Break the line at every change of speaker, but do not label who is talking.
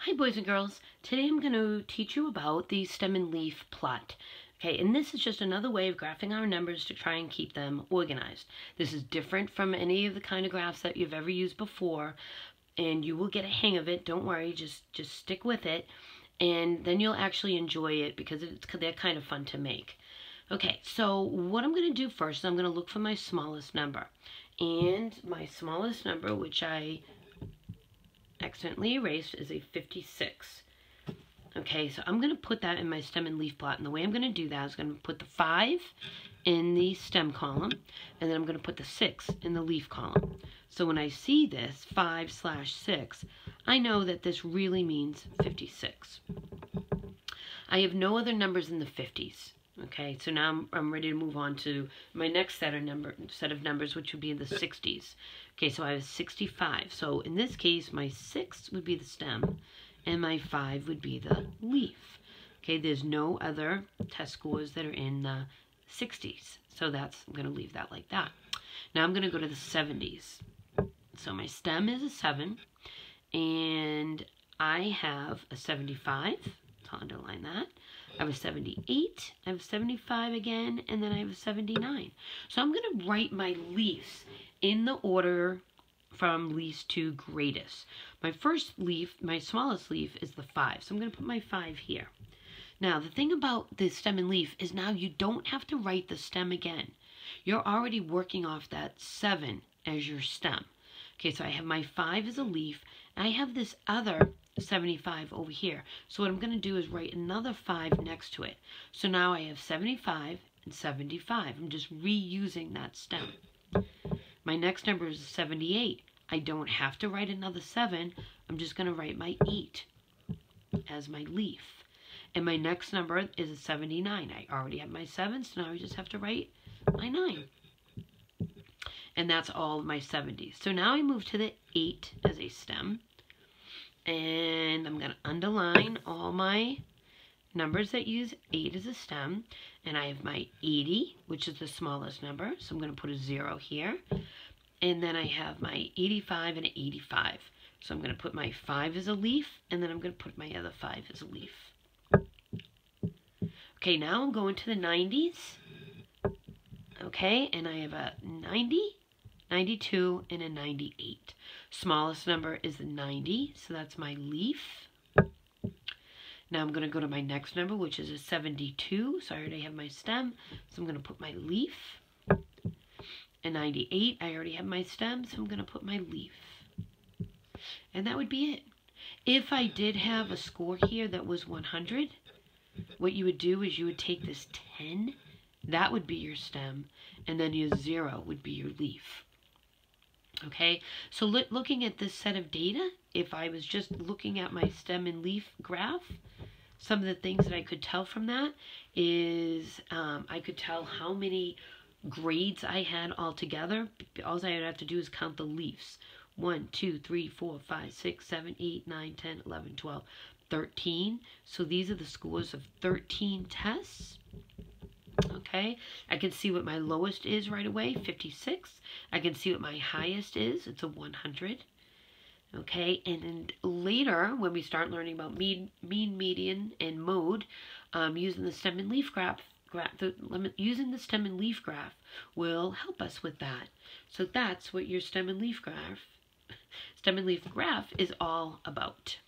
Hi boys and girls, today I'm going to teach you about the stem and leaf plot. Okay, and this is just another way of graphing our numbers to try and keep them organized. This is different from any of the kind of graphs that you've ever used before, and you will get a hang of it. Don't worry, just stick with it, and then you'll actually enjoy it because they're kind of fun to make. Okay, so what I'm going to do first is I'm going to look for my smallest number. And my smallest number, which I accidentally erased, is a 56. Okay, so I'm going to put that in my stem and leaf plot. And the way I'm going to do that is going to put the 5 in the stem column, and then I'm going to put the 6 in the leaf column. So when I see this 5/6, I know that this really means 56. I have no other numbers in the 50s. Okay, so now I'm ready to move on to my next set of numbers, which would be in the 60s. Okay, so I have 65. So in this case, my 6 would be the stem, and my 5 would be the leaf. Okay, there's no other test scores that are in the 60s. So I'm going to leave that like that. Now I'm going to go to the 70s. So my stem is a 7, and I have a 75. I'll underline that. I have a 78, I have a 75 again, and then I have a 79. So I'm going to write my leaves in the order from least to greatest. My first leaf, my smallest leaf, is the 5. So I'm going to put my 5 here. Now, the thing about the stem and leaf is now you don't have to write the stem again. You're already working off that 7 as your stem. Okay, so I have my 5 as a leaf, and I have this other 75 over here. So what I'm going to do is write another 5 next to it. So now I have 75 and 75. I'm just reusing that stem. My next number is 78. I don't have to write another 7. I'm just going to write my 8 as my leaf. And my next number is a 79. I already have my 7, so now I just have to write my 9. And that's all of my 70s. So now I move to the 8 as a stem. And I'm going to underline all my numbers that use 8 as a stem. And I have my 80, which is the smallest number. So I'm going to put a 0 here. And then I have my 85 and an 85. So I'm going to put my 5 as a leaf. And then I'm going to put my other 5 as a leaf. Okay, now I'm going to the 90s. Okay, and I have a 90, 92, and a 98. Smallest number is the 90, so that's my leaf. Now I'm going to go to my next number, which is a 72. So I already have my stem, so I'm going to put my leaf. And 98, I already have my stem, so I'm going to put my leaf. And that would be it. If I did have a score here that was 100, what you would do is you would take this 10, that would be your stem, and then your 0 would be your leaf. Okay, so looking at this set of data, if I was just looking at my stem and leaf graph, some of the things that I could tell from that is I could tell how many grades I had altogether. All I would have to do is count the leaves. 1, 2, 3, 4, 5, 6, 7, 8, 9, 10, 11, 12, 13. So these are the scores of 13 tests. Okay, I can see what my lowest is right away, 56. I can see what my highest is, it's a 100. Okay, and then later, when we start learning about mean, median, and mode, using the stem and leaf graph, using the stem and leaf graph will help us with that. So that's what your stem and leaf graph is all about.